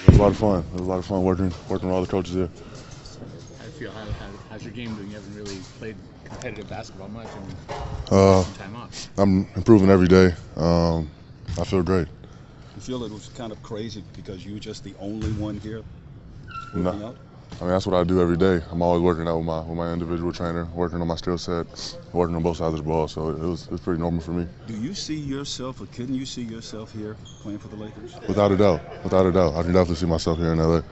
It was a lot of fun. It was a lot of fun working with all the coaches there. How do you feel? How's your game doing? You haven't really played competitive basketball much and Uh, some time off. I'm improving every day. I feel great. You feel it was kind of crazy because you were just the only one here No, working out? I mean that's what I do every day. I'm always working out with my individual trainer, working on my skill set, working on both sides of the ball. So it was pretty normal for me. Do you see yourself, or can you see yourself here playing for the Lakers? Without a doubt, without a doubt, I can definitely see myself here in LA.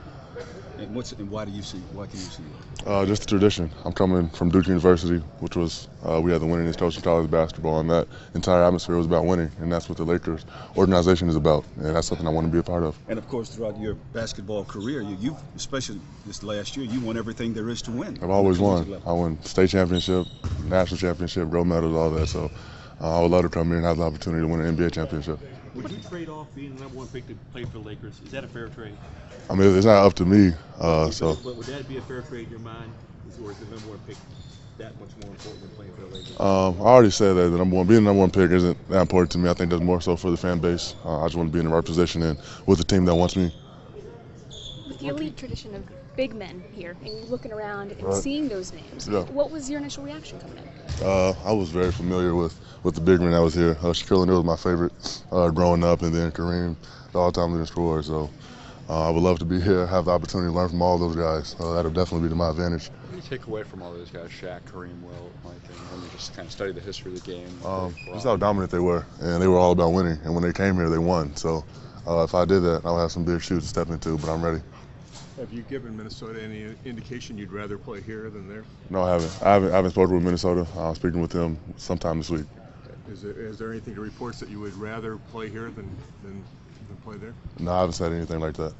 And why can you see it? Just the tradition. I'm coming from Duke University, which was we had the winningest coach in college basketball, and that entire atmosphere was about winning, and that's what the Lakers organization is about, and that's something I want to be a part of. And of course, throughout your basketball career, you especially this last year, you won everything there is to win. I've always won. I won state championship, national championship, gold medals, all that. So I would love to come here and have the opportunity to win an NBA championship. Would you trade off being the number one pick to play for the Lakers? Is that a fair trade? I mean, it's not up to me. But would that be a fair trade in your mind? Or is the number one pick that much more important than playing for the Lakers? I already said that being the number one pick isn't that important to me. I think that's more so for the fan base. I just want to be in the right position and with the team that wants me. With the elite tradition of big men here, and you looking around and Right. seeing those names, Yeah. what was your initial reaction coming in? I was very familiar with the big men that was here. Shaquille O'Neal was my favorite growing up, and then Kareem, the all-time leading scorer. So I would love to be here, have the opportunity to learn from all those guys. That'll definitely be to my advantage. What do you take away from all those guys, Shaq, Kareem, Will, Mike, and when you just kind of study the history of the game? Just how dominant they were, and they were all about winning. And when they came here, they won. So if I did that, I would have some big shoes to step into, but I'm ready. Have you given Minnesota any indication you'd rather play here than there? No, I haven't. I haven't spoken with Minnesota. I'm speaking with them sometime this week. Is there anything to reports that you would rather play here than play there? No, I haven't said anything like that.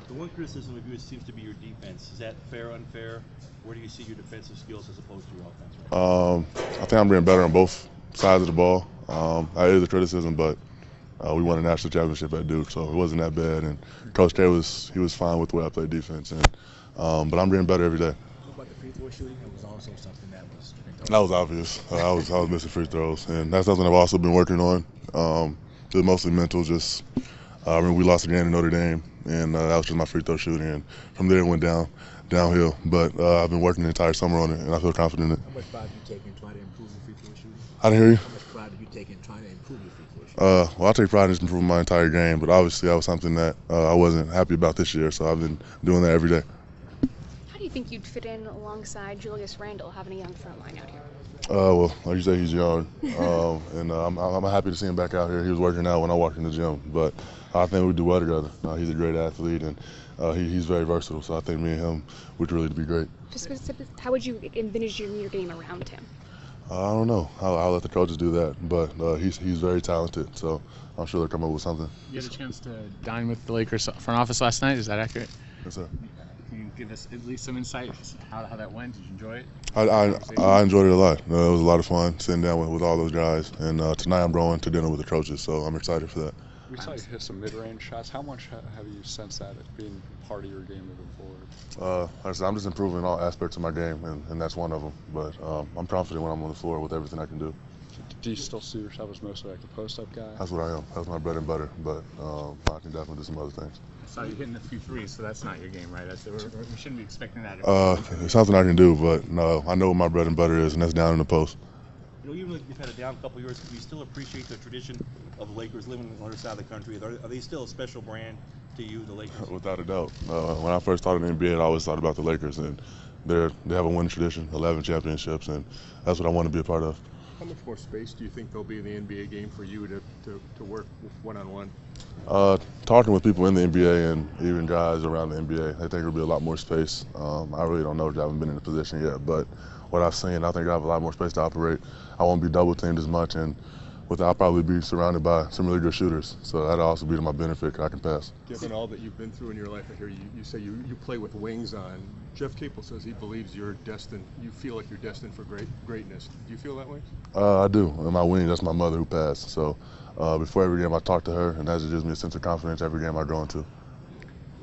The one criticism of you seems to be your defense. Is that fair or unfair? Where do you see your defensive skills as opposed to your offense? I think I'm being better on both sides of the ball. That is a criticism, but we won a national championship at Duke, so it wasn't that bad. And Coach K was fine with the way I played defense. But I'm being better every day. What about the free throw shooting? It was also something that was. That was obvious. I was missing free throws, and that's something I've also been working on. It was mostly mental. Just I mean, we lost the game to Notre Dame, and that was just my free throw shooting. And from there, it went downhill. But I've been working the entire summer on it, and I feel confident in it. How much pride do you take in trying to improve your free throw shooting? I didn't hear you. How much pride do you take in trying to improve your free throw shooting? Well, I take pride in just improving my entire game, but obviously that was something that I wasn't happy about this year, so I've been doing that every day. How do you think you'd fit in alongside Julius Randle, having a young front line out here? Well, like you say, he's young, and I'm happy to see him back out here. He was working out when I walked in the gym, but I think we do well together. He's a great athlete, and he's very versatile, so I think me and him would really be great. Just how would you envisage your game around him? I don't know. I'll let the coaches do that, but he's very talented, so I'm sure they'll come up with something. You had a chance to dine with the Lakers front office last night. Is that accurate? Yes, sir. Can you give us at least some insight as to how that went? Did you enjoy it? I enjoyed it a lot. It was a lot of fun sitting down with all those guys, and tonight I'm going to dinner with the coaches, so I'm excited for that. We saw you hit some mid-range shots. How much have you sensed that as being part of your game moving forward? Like I said, I'm just improving all aspects of my game, and that's one of them. But I'm confident when I'm on the floor with everything I can do. Do you still see yourself as mostly like a post-up guy? That's what I am. That's my bread and butter. But I can definitely do some other things. I saw you hitting a few threes, so that's not your game, right? We shouldn't be expecting that. It's something I can do, but no, I know what my bread and butter is, and that's down in the post. You know, even if you've had a down couple of years, do you still appreciate the tradition of the Lakers living on the other side of the country? Are they still a special brand to you, the Lakers? Without a doubt. When I first started in the NBA, I always thought about the Lakers, and they have a winning tradition, 11 championships, and that's what I want to be a part of. How much more space do you think there'll be in the NBA game for you to work one-on-one? Talking with people in the NBA and even guys around the NBA, I think there'll be a lot more space. I really don't know because I haven't been in a position yet, but what I've seen, I think I have a lot more space to operate. I won't be double teamed as much, and I'll probably be surrounded by some really good shooters. So that'll also be to my benefit because I can pass. Given all that you've been through in your life, I hear you say you play with wings on. Jeff Capel says he believes you're destined. You feel like you're destined for greatness. Do you feel that way? I do. And my wing, that's my mother who passed. So before every game, I talk to her, and that just gives me a sense of confidence every game I go into. What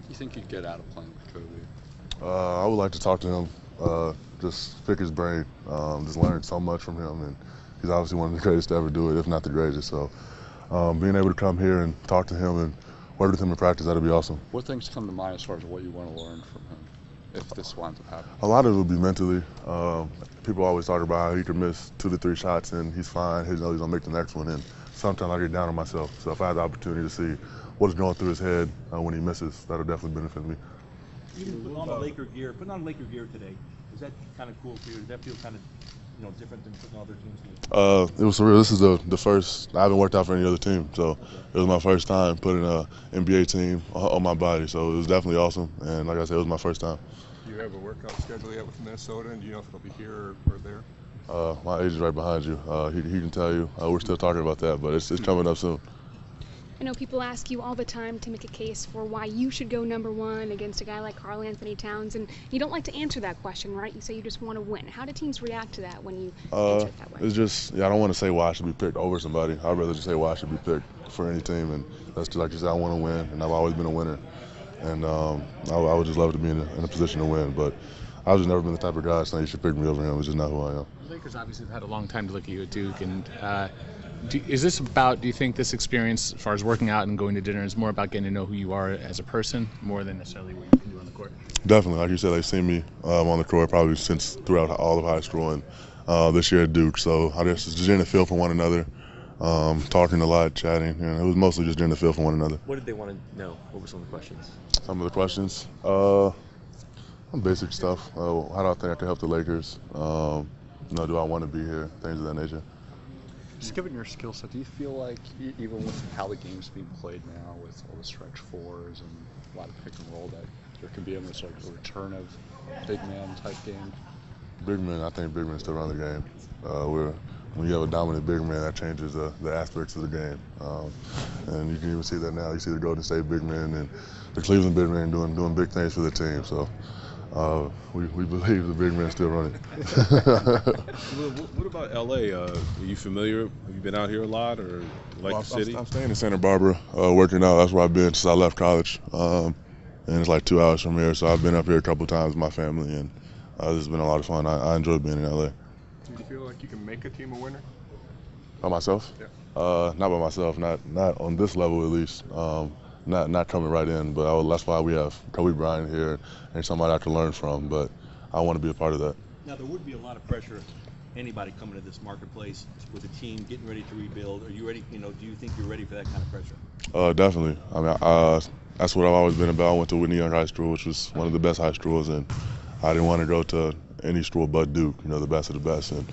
do you think you'd get out of playing with Kobe? I would like to talk to him, just pick his brain, just learn so much from him, and he's obviously one of the greatest to ever do it, if not the greatest. So being able to come here and talk to him and work with him in practice, that'd be awesome. What things come to mind as far as what you want to learn from him if this winds up happening? A lot of it will be mentally. People always talk about how he can miss 2 to 3 shots and he's fine. He knows he's gonna make the next one. And sometimes I get down on myself. So if I had the opportunity to see what's going through his head when he misses, that'll definitely benefit me. Even putting on the Laker gear today, is that kind of cool for you? Does that feel kind of, different than putting on other teams' gear? It was surreal. This is the first. I haven't worked out for any other team, so it was my first time putting an NBA team on my body. So it was definitely awesome. And like I said, it was my first time. Do you have a workout schedule yet with Minnesota, and do you know if it'll be here or there? My agent's right behind you. He can tell you. We're still talking about that, but it's coming up soon. I know people ask you all the time to make a case for why you should go #1 against a guy like Karl Anthony Towns, and you don't like to answer that question, right? You say you just want to win. How do teams react to that when you answer it that way? It's just, I don't want to say why I should be picked over somebody. I'd rather just say why I should be picked for any team, and that's just like you said, I want to win, and I've always been a winner. And I would just love to be in a position to win, but I've just never been the type of guy saying you should pick me over him. It's just not who I am. The Lakers obviously have had a long time to look at you at Duke, and is this about, do you think this experience, as far as working out and going to dinner, is more about getting to know who you are as a person, more than necessarily what you can do on the court? Definitely. Like you said, they've seen me on the court probably since throughout all of high school and this year at Duke. So I guess it's just getting a feel for one another, talking a lot, chatting. It was mostly just getting a feel for one another. What did they want to know? What were some of the questions? Some of the questions? Basic stuff. How do I think I can help the Lakers? Do I want to be here? Things of that nature. Just given your skill set, do you feel like, even with how the game's being played now, with all the stretch fours and a lot of pick and roll, that there can be almost like a return of big man type game? Big men, I think big men still run the game. When you have a dominant big man, that changes the aspects of the game. And you can even see that now. You see the Golden State big men and the Cleveland big men doing big things for the team. So we believe the big men still running. What about LA? Are you familiar? Have you been out here a lot, or like the city? I'm staying in Santa Barbara, working out. That's where I've been since I left college. And it's like 2 hours from here, so I've been up here a couple of times with my family, and this has been a lot of fun. I enjoy being in LA. Do you feel like you can make a team a winner? By myself? Yeah. Not by myself, not on this level at least. Not coming right in, but that's why we have Kobe Bryant here and somebody I can learn from. But I want to be a part of that. Now, there would be a lot of pressure, anybody coming to this marketplace with a team getting ready to rebuild. Are you ready? Do you think you're ready for that kind of pressure? Definitely. I mean, that's what I've always been about. I went to Whitney Young High School, which was one of the best high schools, and I didn't want to go to any school but Duke. The best of the best, and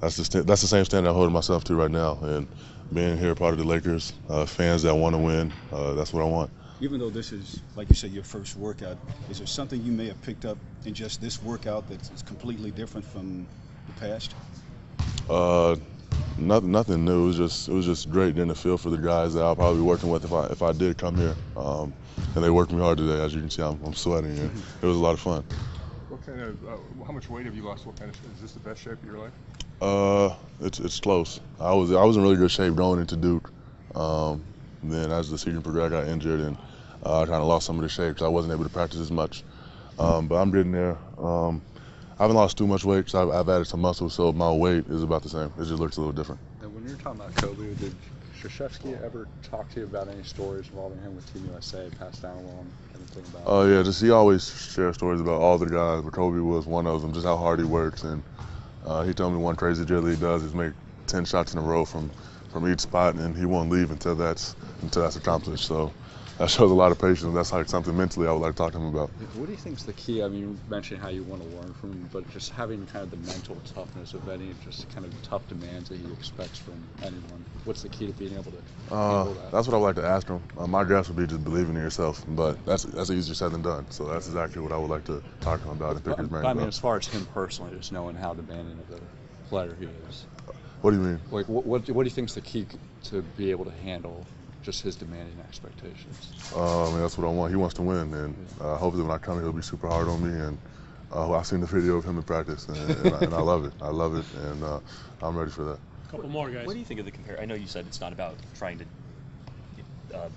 that's the same standard I'm holding myself to right now. And being here, part of the Lakers, fans that want to win, that's what I want. Even though this is, like you said, your first workout, is there something you may have picked up in just this workout that's completely different from the past? Nothing new. It was just great getting a feel for the guys that I'll probably be working with if I did come here. And they worked me hard today. As you can see, I'm sweating, and it was a lot of fun. What kind of, how much weight have you lost? Is this the best shape of your life? It's close. I was in really good shape going into Duke. Then as the season progressed, I got injured, and I kind of lost some of the shape because I wasn't able to practice as much. But I'm getting there. I haven't lost too much weight because I've added some muscle, so my weight is about the same. It just looks a little different. And when you're talking about Kobe, did Krzyzewski ever talk to you about any stories involving him with Team USA, passed down along, anything about Yeah, just he always shares stories about all the guys, but Kobe was one of them, just how hard he works. And he told me one crazy drill he does is make 10 shots in a row from each spot, and he won't leave until that's accomplished. So that shows a lot of patience. That's like something mentally I would like to talk to him about. What do you think is the key? I mean, you mentioned how you want to learn from him, but just having kind of the mental toughness of any just kind of tough demands that he expects from anyone. What's the key to being able to handle that? That's what I would like to ask him. My guess would be just believing in yourself, but that's easier said than done. So that's exactly what I would like to talk to him about and pick his brain about. I mean, as far as him personally, just knowing how demanding of the player he is. What do you mean? Like, what do you think is the key to be able to handle just his demanding expectations? I mean, that's what I want. He wants to win, and hopefully when I come here, he'll be super hard on me. And I've seen the video of him in practice, and I love it. I love it, and I'm ready for that. Couple more guys. What do you think of the compare? I know you said it's not about trying to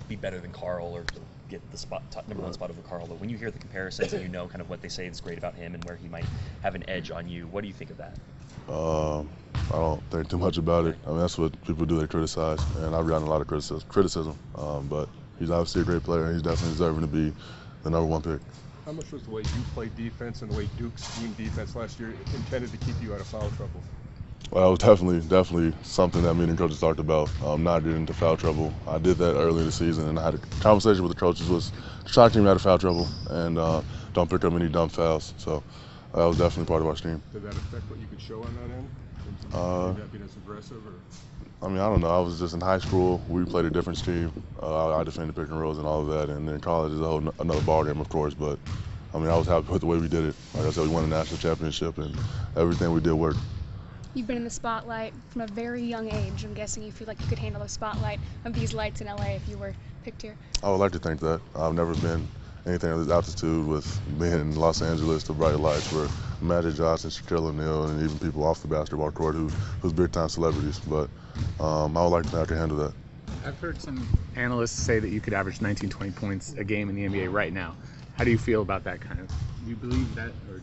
be better than Karl or get the number one spot over Karl, but when you hear the comparisons and you know kind of what they say is great about him and where he might have an edge on you, what do you think of that? I don't think too much about it. I mean, that's what people do, they criticize, and I've gotten a lot of criticism. But He's obviously a great player, and he's definitely deserving to be the #1 pick. How much was the way you played defense and the way Duke schemed defense last year intended to keep you out of foul trouble? Well, it was definitely something that me and the coaches talked about, not getting into foul trouble. I did that early in the season, and I had a conversation with the coaches was to try to keep me out of foul trouble and don't pick up any dumb fouls. So that was definitely part of our scheme. Did that affect what you could show on that end? Not being as aggressive, or? I mean, I don't know. I was just in high school. We played a different scheme. I defended pick and rolls and all of that, and then college is another ballgame, of course. But I mean, I was happy with the way we did it. Like I said, we won a national championship, and everything we did worked. You've been in the spotlight from a very young age. I'm guessing you feel like you could handle the spotlight of these lights in LA if you were picked here. I would like to think that. I've never been anything at this altitude with being in Los Angeles, the bright lights where Magic Johnson, Shaquille O'Neal, and even people off the basketball court who's big-time celebrities. But I would like to think I can handle that. I've heard some analysts say that you could average 19, 20 points a game in the NBA right now. How do you feel about that kind of? Do you believe that, or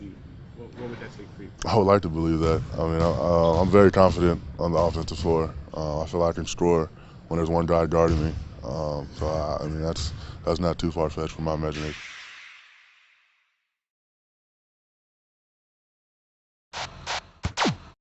what would that take for you? I would like to believe that. I mean, I'm very confident on the offensive floor. I feel like I can score when there's one guy guarding me. I mean, that's not too far-fetched from my imagination.